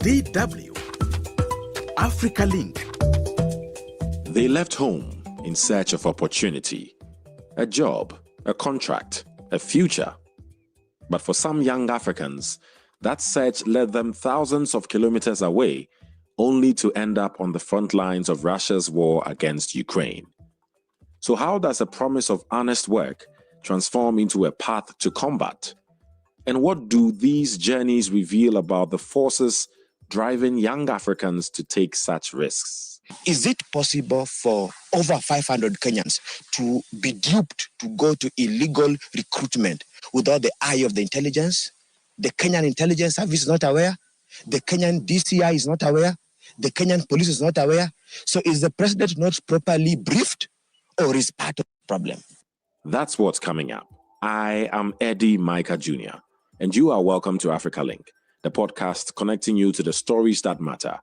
DW Africa Link. They left home in search of opportunity, a job, a contract, a future. But for some young Africans, that search led them thousands of kilometers away, only to end up on the front lines of Russia's war against Ukraine. So how does a promise of honest work transform into a path to combat? And what do these journeys reveal about the forces driving young Africans to take such risks? Is it possible for over 500 Kenyans to be duped to go to illegal recruitment without the eye of the intelligence? The Kenyan intelligence service is not aware. The Kenyan DCI is not aware. The Kenyan police is not aware. So is the president not properly briefed, or is part of the problem? That's what's coming up. I am Eddy Micah Jr., and you are welcome to Africa Link, the podcast connecting you to the stories that matter.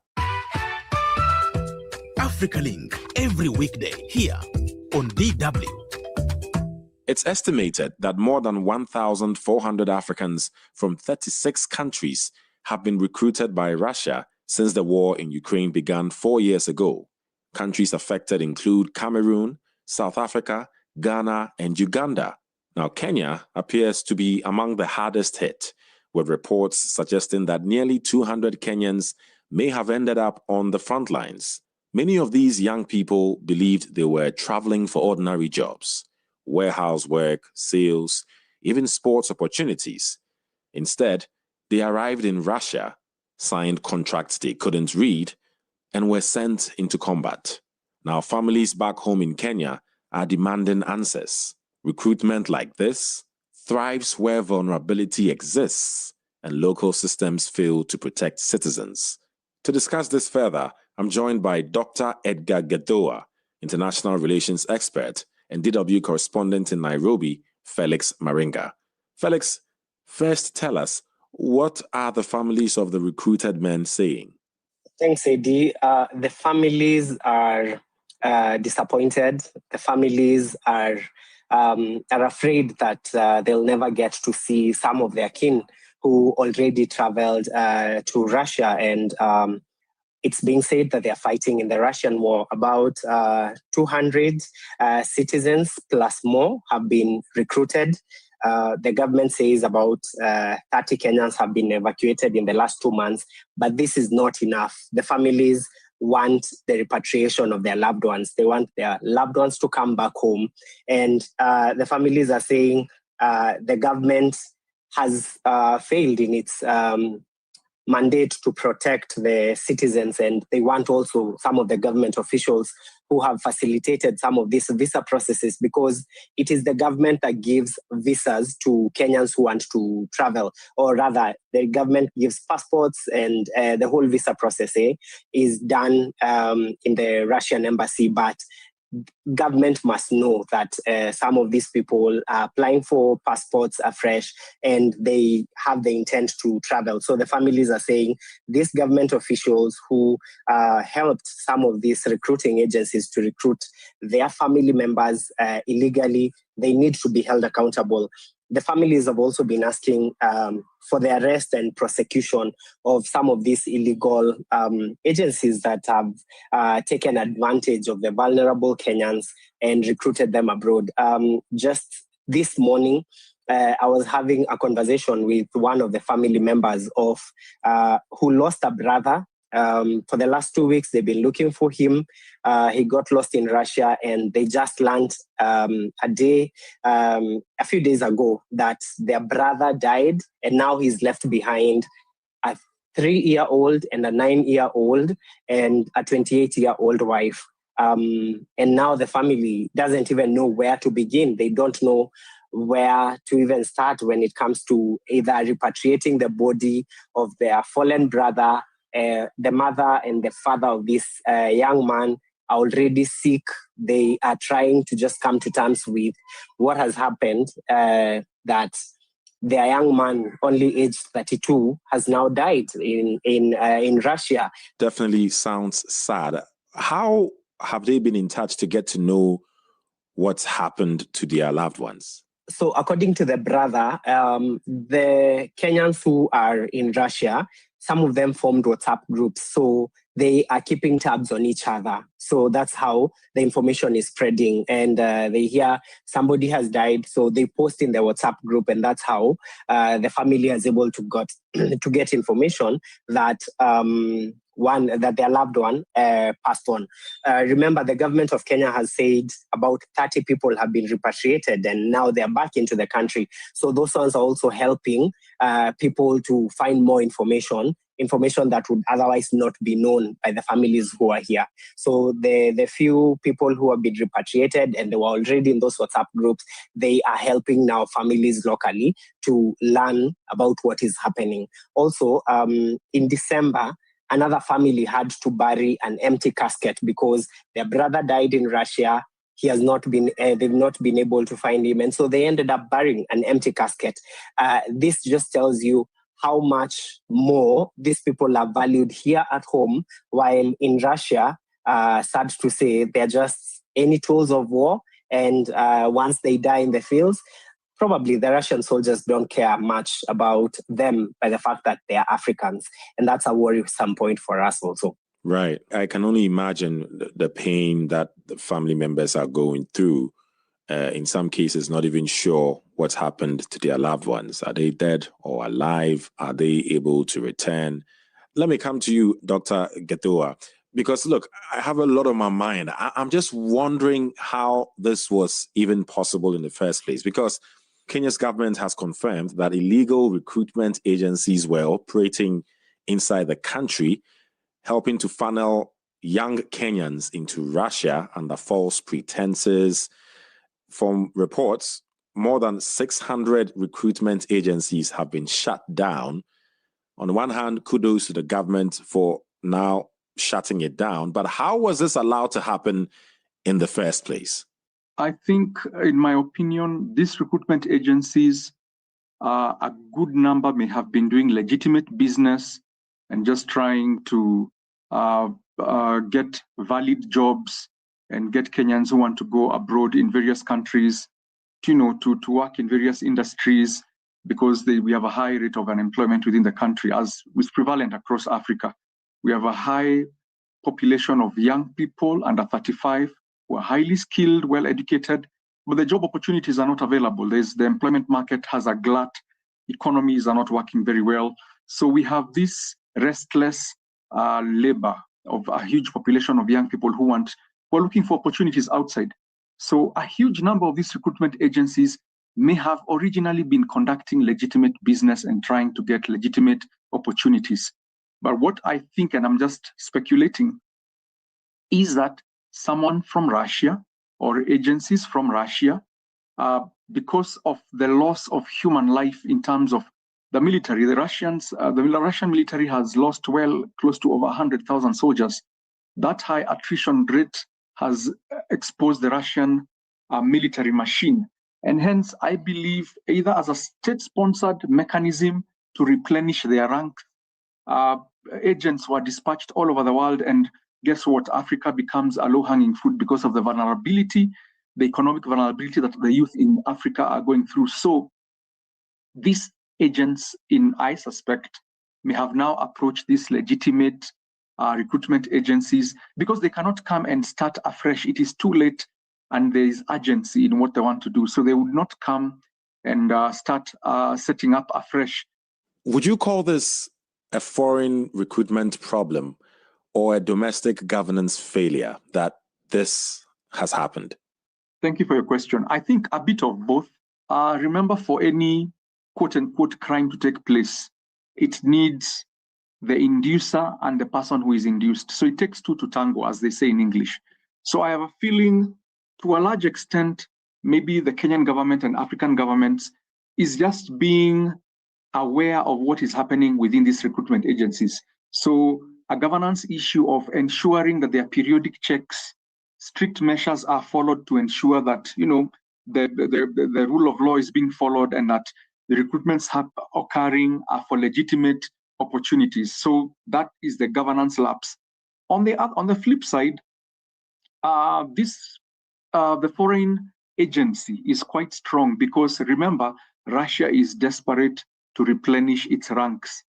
Africa Link, every weekday here on DW. It's estimated that more than 1,400 Africans from 36 countries have been recruited by Russia since the war in Ukraine began 4 years ago. Countries affected include Cameroon, South Africa, Ghana, and Uganda. Now, Kenya appears to be among the hardest hit, with reports suggesting that nearly 200 Kenyans may have ended up on the front lines. Many of these young people believed they were traveling for ordinary jobs, warehouse work, sales, even sports opportunities. Instead, they arrived in Russia, signed contracts they couldn't read, and were sent into combat. Now, families back home in Kenya are demanding answers. Recruitment like this thrives where vulnerability exists and local systems fail to protect citizens. To discuss this further, I'm joined by Dr. Edgar Githua, international relations expert, and DW correspondent in Nairobi, Felix Maringa. Felix, first tell us, what are the families of the recruited men saying? Thanks, Eddy. The families are disappointed. The families are afraid that they'll never get to see some of their kin who already traveled to Russia. And it's being said that they're fighting in the Russian war. About 200 citizens plus more have been recruited. The government says about 30 Kenyans have been evacuated in the last 2 months, but this is not enough. The families want the repatriation of their loved ones. They want their loved ones to come back home. And the families are saying the government has failed in its mandate to protect the citizens, and they want also some of the government officials who have facilitated some of these visa processes, because it is the government that gives visas to Kenyans who want to travel, or rather the government gives passports, and the whole visa process is done in the Russian embassy. But government must know that some of these people are applying for passports afresh and they have the intent to travel. So the families are saying these government officials who helped some of these recruiting agencies to recruit their family members illegally, they need to be held accountable. The families have also been asking for the arrest and prosecution of some of these illegal agencies that have taken advantage of the vulnerable Kenyans and recruited them abroad. Just this morning, I was having a conversation with one of the family members of who lost a brother. For the last 2 weeks, they've been looking for him. He got lost in Russia, and they just learned a few days ago that their brother died, and now he's left behind a 3-year-old and a 9-year-old and a 28-year-old wife. And now the family doesn't even know where to begin. They don't know where to even start when it comes to either repatriating the body of their fallen brother. The mother and the father of this young man are already sick. They are trying to just come to terms with what has happened, that their young man, only aged 32, has now died in Russia. Definitely sounds sad. How have they been in touch to get to know what's happened to their loved ones? So according to the brother, the Kenyans who are in Russia some of them formed WhatsApp groups. So they are keeping tabs on each other. So that's how the information is spreading. And they hear somebody has died, so they post in the WhatsApp group, and that's how the family is able to get information that that their loved one passed on. Remember, the government of Kenya has said about 30 people have been repatriated, and now they're back into the country. So those ones are also helping people to find more information that would otherwise not be known by the families who are here. So the few people who have been repatriated and they were already in those WhatsApp groups, they are helping now families locally to learn about what is happening. Also, in December, another family had to bury an empty casket because their brother died in Russia. He has not been, they've not been able to find him. And so they ended up burying an empty casket. This just tells you how much more these people are valued here at home, while in Russia, sad to say, they're just any tools of war. And once they die in the fields, probably the Russian soldiers don't care much about them by the fact that they are Africans. And that's a worrisome point for us also. Right. I can only imagine the pain that the family members are going through. In some cases, not even sure what's happened to their loved ones. Are they dead or alive? Are they able to return? Let me come to you, Dr. Githua, because look, I have a lot on my mind. I'm just wondering how this was even possible in the first place, because Kenya's government has confirmed that illegal recruitment agencies were operating inside the country, helping to funnel young Kenyans into Russia under false pretenses. From reports, more than 600 recruitment agencies have been shut down. On one hand, kudos to the government for now shutting it down. But how was this allowed to happen in the first place? I think, in my opinion, these recruitment agencies, a good number may have been doing legitimate business and just trying to get valid jobs and get Kenyans who want to go abroad in various countries, to work in various industries, because we have a high rate of unemployment within the country, as is prevalent across Africa. We have a high population of young people under 35 who are highly skilled, well-educated, but the job opportunities are not available. The employment market has a glut, economies are not working very well. So we have this restless labor of a huge population of young people who are looking for opportunities outside. So a huge number of these recruitment agencies may have originally been conducting legitimate business and trying to get legitimate opportunities. But what I think, and I'm just speculating, is that someone from Russia or agencies from Russia, because of the loss of human life in terms of the military, the Russian military has lost close to over 100,000 soldiers. That high attrition rate has exposed the Russian military machine. And hence, I believe either as a state-sponsored mechanism to replenish their ranks, agents were dispatched all over the world. And guess what? Africa becomes a low-hanging fruit because of the vulnerability, the economic vulnerability that the youth in Africa are going through. So these agents, I suspect, may have now approached these legitimate recruitment agencies because they cannot come and start afresh. It is too late and there is urgency in what they want to do. So they would not come and start setting up afresh. Would you call this a foreign recruitment problem or a domestic governance failure that this has happened? Thank you for your question. I think a bit of both. Remember, for any quote-unquote crime to take place, it needs the inducer and the person who is induced. So it takes two to tango, as they say in English. So I have a feeling, to a large extent, maybe the Kenyan government and African governments is just being aware of what is happening within these recruitment agencies. So a governance issue of ensuring that there are periodic checks, strict measures are followed to ensure that, the rule of law is being followed and that the recruitments occurring are for legitimate opportunities. So that is the governance lapse. On the flip side, the foreign agency is quite strong because remember, Russia is desperate to replenish its ranks.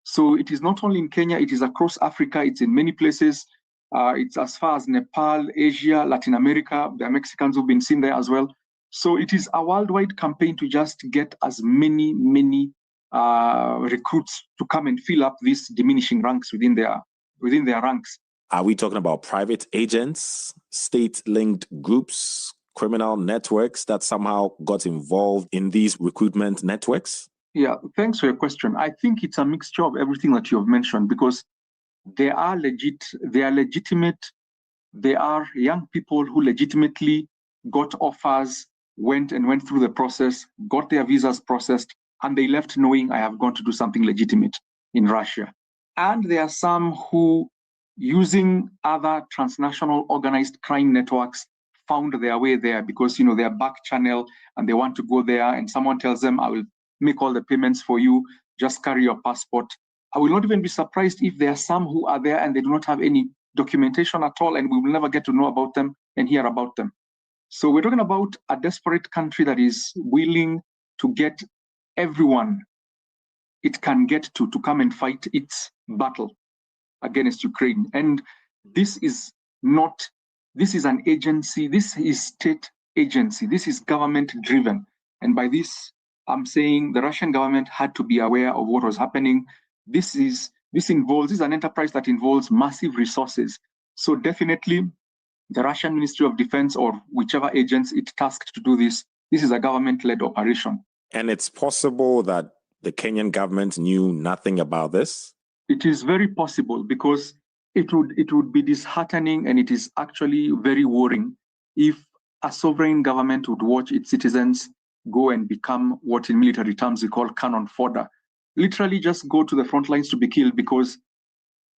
So it is not only in Kenya, it is across Africa, it's in many places. It's as far as Nepal, Asia, Latin America. There are Mexicans who've been seen there as well. So it is a worldwide campaign to just get as many recruits to come and fill up these diminishing ranks within their ranks. Are we talking about private agents, state-linked groups, criminal networks that somehow got involved in these recruitment networks? Yeah, thanks for your question. I think it's a mixture of everything that you have mentioned, because they are legitimate. They are young people who legitimately got offers, went through the process, got their visas processed, and they left knowing I have gone to do something legitimate in Russia. And there are some who, using other transnational organized crime networks, found their way there because, they're back channel and they want to go there, and someone tells them, I will make all the payments for you, just carry your passport. I will not even be surprised if there are some who are there and they do not have any documentation at all, and we will never get to know about them and hear about them. So we're talking about a desperate country that is willing to get everyone it can get to come and fight its battle against Ukraine. And this is an agency, this is state agency, this is government driven. And by this, I'm saying the Russian government had to be aware of what was happening. This is an enterprise that involves massive resources. So definitely the Russian Ministry of Defense, or whichever agents it tasked to do this is a government-led operation. And it's possible that the Kenyan government knew nothing about this? It is very possible, because it would be disheartening, and it is actually very worrying if a sovereign government would watch its citizens go and become what in military terms we call cannon fodder. Literally just go to the front lines to be killed, because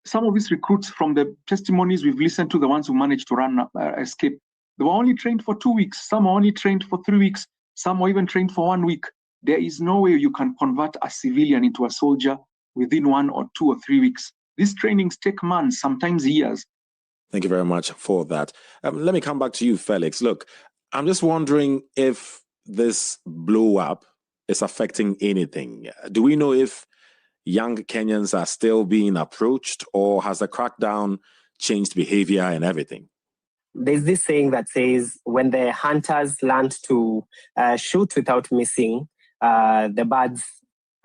some of these recruits, from the testimonies we've listened to, the ones who managed to escape, they were only trained for 2 weeks. Some were only trained for 3 weeks. Some were even trained for 1 week. There is no way you can convert a civilian into a soldier within 1 or 2 or 3 weeks. These trainings take months, sometimes years. Thank you very much for that. Let me come back to you, Felix. Look, I'm just wondering if this blow up is affecting anything. Do we know if young Kenyans are still being approached, or has the crackdown changed behavior and everything? There's this saying that says, when the hunters learned to shoot without missing, the birds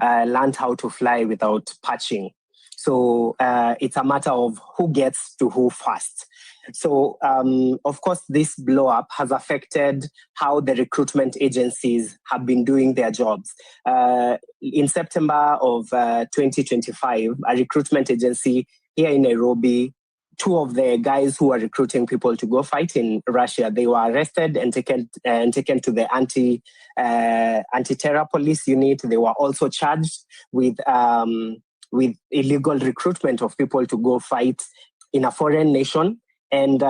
learned how to fly without perching. So it's a matter of who gets to who first. So, of course, this blow up has affected how the recruitment agencies have been doing their jobs. In September of 2025, a recruitment agency here in Nairobi, 2 of the guys who were recruiting people to go fight in Russia, they were arrested and taken to the anti-terror police unit. They were also charged with illegal recruitment of people to go fight in a foreign nation. And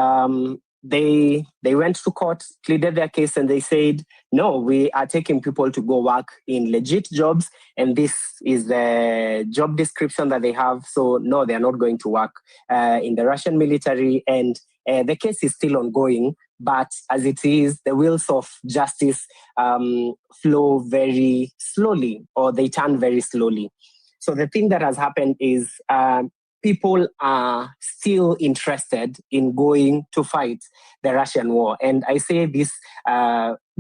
they went to court, pleaded their case, and they said, no, we are taking people to go work in legit jobs, and this is the job description that they have. So no, they are not going to work in the Russian military. And the case is still ongoing, but as it is, the wheels of justice flow very slowly, or they turn very slowly. So the thing that has happened is people are still interested in going to fight the Russian war. And I say this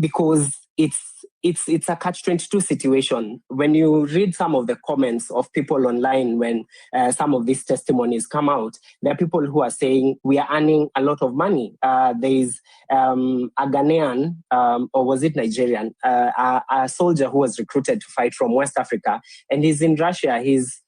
because it's a catch-22 situation. When you read some of the comments of people online when some of these testimonies come out, there are people who are saying, we are earning a lot of money. There's a Ghanaian, or was it Nigerian, a soldier who was recruited to fight from West Africa, and he's in Russia. He's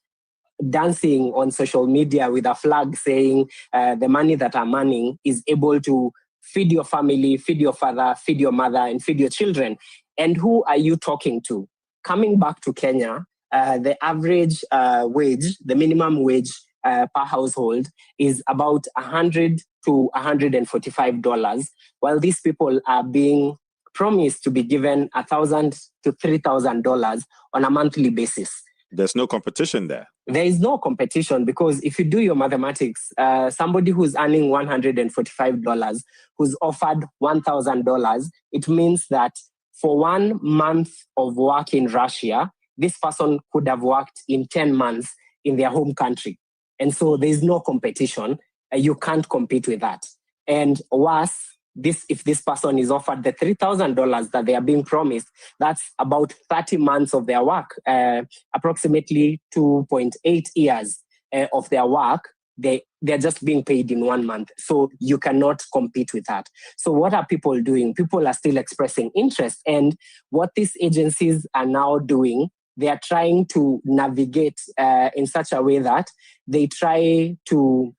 dancing on social media with a flag saying the money that I'm earning is able to feed your family, feed your father, feed your mother, and feed your children. And who are you talking to? Coming back to Kenya, the average wage, the minimum wage per household is about $100 to $145, while these people are being promised to be given $1,000 to $3,000 on a monthly basis. There's no competition there. There is no competition, because if you do your mathematics, somebody who's earning $145, who's offered $1,000, it means that for 1 month of work in Russia, this person could have worked in 10 months in their home country. And so there's no competition. You can't compete with that. And worse, if this person is offered the $3,000 that they are being promised, that's about 30 months of their work, approximately 2.8 years of their work. They're just being paid in 1 month. So you cannot compete with that. So what are people doing? People are still expressing interest. And what these agencies are now doing, they are trying to navigate in such a way that they try to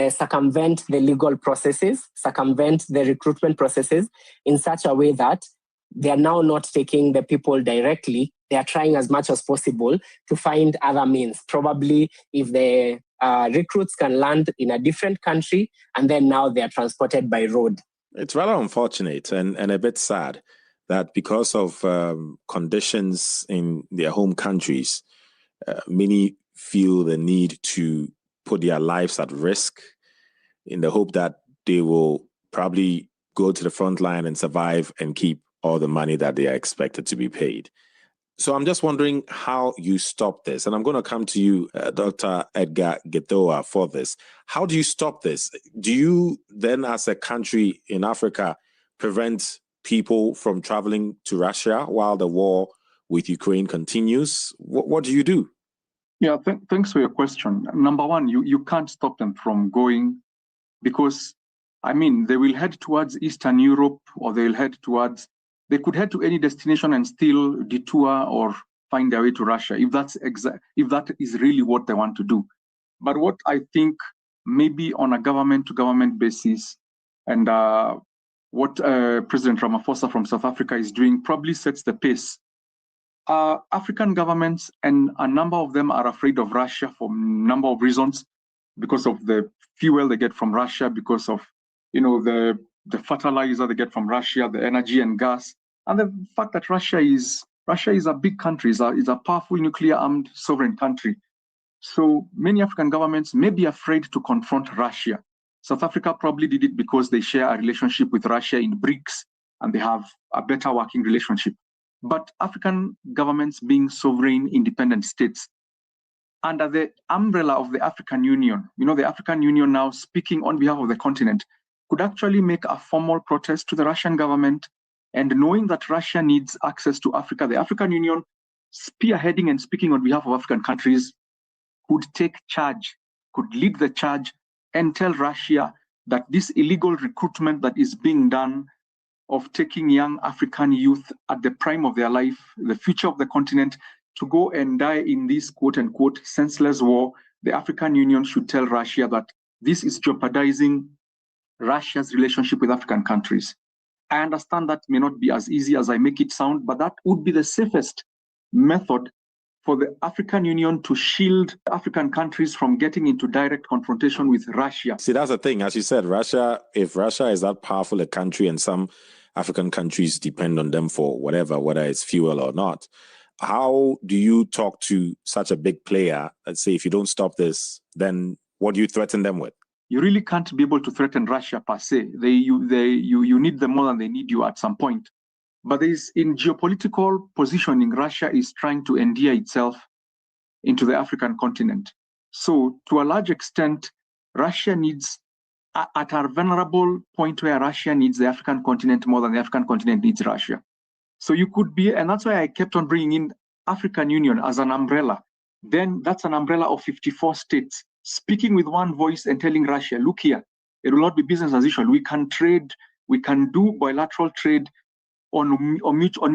circumvent the legal processes, circumvent the recruitment processes in such a way that they are now not taking the people directly. They are trying as much as possible to find other means. Probably if the recruits can land in a different country, and then now they are transported by road. It's rather unfortunate and a bit sad that because of conditions in their home countries, many feel the need to put their lives at risk in the hope that they will probably go to the front line and survive and keep all the money that they are expected to be paid. So I'm just wondering how you stop this. And I'm going to come to you, Dr. Edgar Githua, for this. How do you stop this? Do you then, as a country in Africa, prevent people from traveling to Russia while the war with Ukraine continues? What do you do? Yeah, thanks for your question. Number one, you can't stop them from going because, I mean, they will head towards Eastern Europe, or they could head to any destination and still detour or find their way to Russia, if that is really what they want to do. But what I think maybe on a government-to-government basis, and what President Ramaphosa from South Africa is doing probably sets the pace. African governments, and a number of them are afraid of Russia for a number of reasons, because of the fuel they get from Russia, because of the fertilizer they get from Russia, the energy and gas, and the fact that Russia is a big country, is a powerful nuclear-armed sovereign country. So many African governments may be afraid to confront Russia. South Africa probably did it because they share a relationship with Russia in BRICS, and they have a better working relationship. But African governments, being sovereign, independent states, under the umbrella of the African Union, the African Union now speaking on behalf of the continent, could actually make a formal protest to the Russian government. And knowing that Russia needs access to Africa, the African Union, spearheading and speaking on behalf of African countries, could take charge, could lead the charge, and tell Russia that this illegal recruitment that is being done of taking young African youth at the prime of their life, the future of the continent, to go and die in this quote-unquote senseless war, the African Union should tell Russia that this is jeopardizing Russia's relationship with African countries. I understand that may not be as easy as I make it sound, but that would be the safest method for the African Union to shield African countries from getting into direct confrontation with Russia. See, that's the thing. As you said, if Russia is that powerful a country and some African countries depend on them for whatever, whether it's fuel or not, how do you talk to such a big player and say, if you don't stop this, then what do you threaten them with? You really can't be able to threaten Russia per se. You need them more than they need you at some point. But in geopolitical positioning, Russia is trying to endear itself into the African continent. So to a large extent, Russia needs, at a vulnerable point where Russia needs the African continent more than the African continent needs Russia. So you could be, and that's why I kept on bringing in African Union as an umbrella. Then that's an umbrella of 54 states speaking with one voice and telling Russia, look here, it will not be business as usual. We can trade, we can do bilateral trade on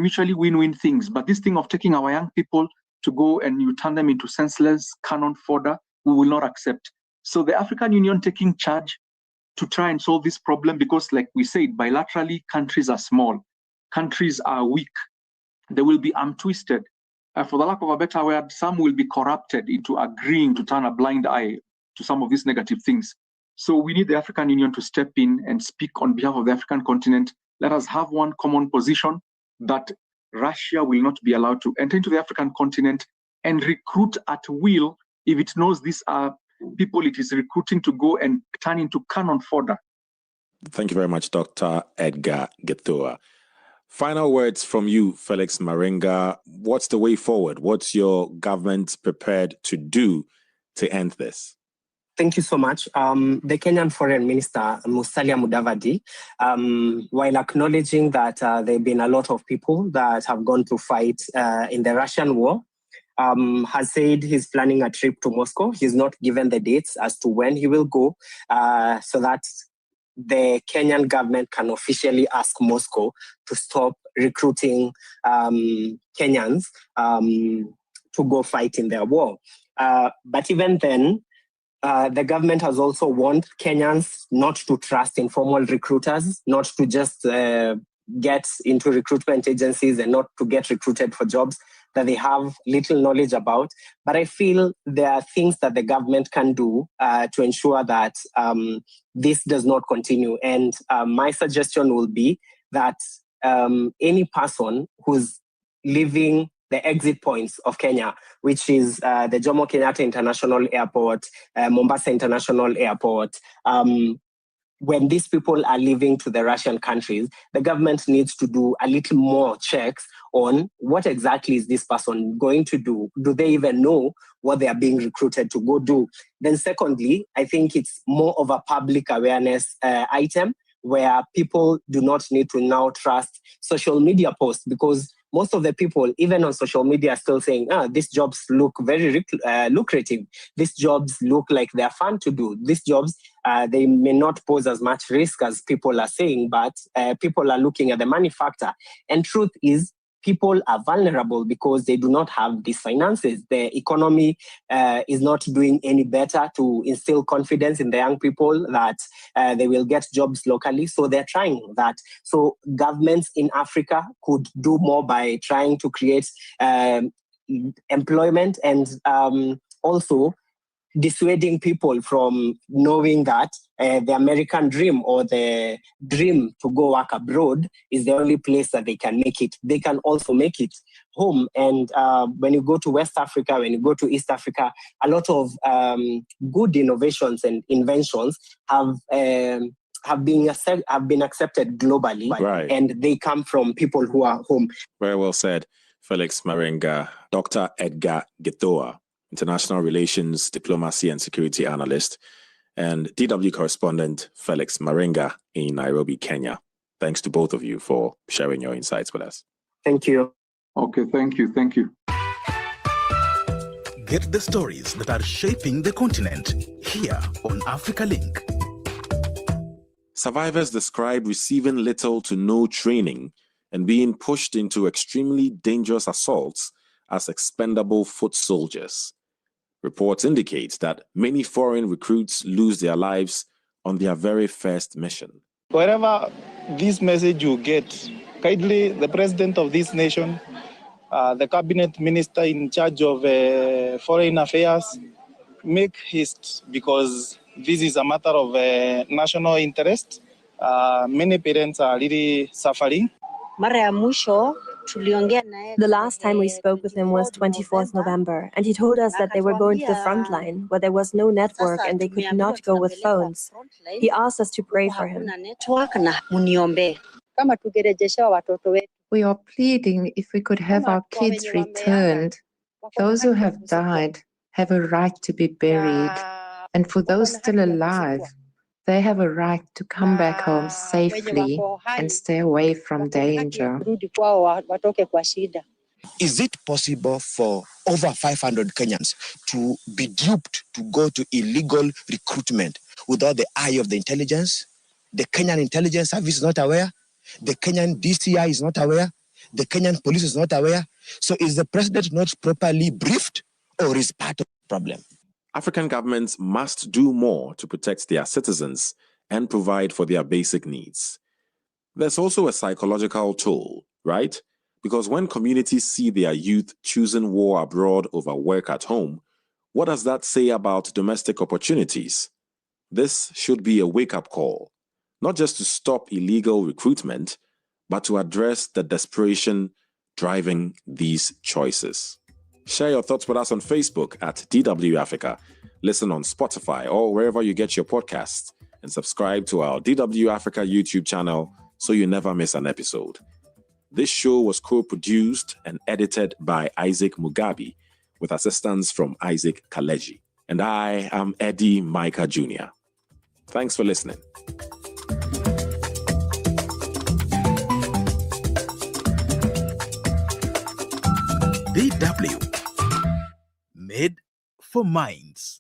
mutually win-win things. But this thing of taking our young people to go and you turn them into senseless cannon fodder, we will not accept. So the African Union taking charge to try and solve this problem, because like we said, bilaterally, countries are small. Countries are weak. They will be arm-twisted. For the lack of a better word, some will be corrupted into agreeing to turn a blind eye to some of these negative things. So we need the African Union to step in and speak on behalf of the African continent. Let us have one common position that Russia will not be allowed to enter into the African continent and recruit at will if it knows these are people it is recruiting to go and turn into cannon fodder. Thank you very much, Dr. Edgar Githua. Final words from you, Felix Maringa. What's the way forward? What's your government prepared to do to end this? Thank you so much. The Kenyan Foreign Minister, Musalia Mudavadi, while acknowledging that there have been a lot of people that have gone to fight in the Russian war, has said he's planning a trip to Moscow. He's not given the dates as to when he will go, so that the Kenyan government can officially ask Moscow to stop recruiting Kenyans to go fight in their war. But even then, the government has also warned Kenyans not to trust informal recruiters, not to just get into recruitment agencies and not to get recruited for jobs that they have little knowledge about. But I feel there are things that the government can do to ensure that this does not continue. And my suggestion will be that any person who's leaving the exit points of Kenya, which is the Jomo Kenyatta International Airport, Mombasa International Airport, when these people are leaving to the Russian countries, the government needs to do a little more checks on what exactly is this person going to do. Do they even know what they are being recruited to go do? Then secondly, I think it's more of a public awareness item where people do not need to now trust social media posts, because most of the people, even on social media, are still saying, these jobs look very lucrative. These jobs look like they're fun to do. These jobs, they may not pose as much risk as people are saying, but people are looking at the money factor. And truth is, people are vulnerable because they do not have these finances. The economy is not doing any better to instill confidence in the young people that they will get jobs locally. So they're trying that. So governments in Africa could do more by trying to create employment and also dissuading people from knowing that the American dream or the dream to go work abroad is the only place that they can make it. They can also make it home. And when you go to West Africa, when you go to East Africa, a lot of good innovations and inventions have been accepted globally, right, and they come from people who are home. Very well said, Felix Maringa. Dr. Edgar Githua, International Relations, Diplomacy and Security Analyst, and DW correspondent Felix Maringa in Nairobi, Kenya. Thanks to both of you for sharing your insights with us. Thank you. Okay, thank you. Thank you. Get the stories that are shaping the continent here on Africa Link. Survivors describe receiving little to no training and being pushed into extremely dangerous assaults as expendable foot soldiers. Reports indicate that many foreign recruits lose their lives on their very first mission. Wherever this message you get, kindly the president of this nation, the cabinet minister in charge of foreign affairs, make haste, because this is a matter of national interest. Many parents are really suffering. The last time we spoke with him was 24th November, and he told us that they were going to the front line, where there was no network and they could not go with phones. He asked us to pray for him. We are pleading if we could have our kids returned. Those who have died have a right to be buried, and for those still alive, they have a right to come back home safely and stay away from danger. Is it possible for over 500 Kenyans to be duped to go to illegal recruitment without the eye of the intelligence? The Kenyan intelligence service is not aware. The Kenyan DCI is not aware. The Kenyan police is not aware. So is the president not properly briefed, or is part of the problem? African governments must do more to protect their citizens and provide for their basic needs. There's also a psychological toll, right? Because when communities see their youth choosing war abroad over work at home, what does that say about domestic opportunities? This should be a wake-up call, not just to stop illegal recruitment, but to address the desperation driving these choices. Share your thoughts with us on Facebook at DW Africa. Listen on Spotify or wherever you get your podcasts, and subscribe to our DW Africa YouTube channel so you never miss an episode. This show was co-produced and edited by Isaac Mugabi with assistance from Isaac Kaleji. And I am Eddy Micah Jr. Thanks for listening. DW, made for minds.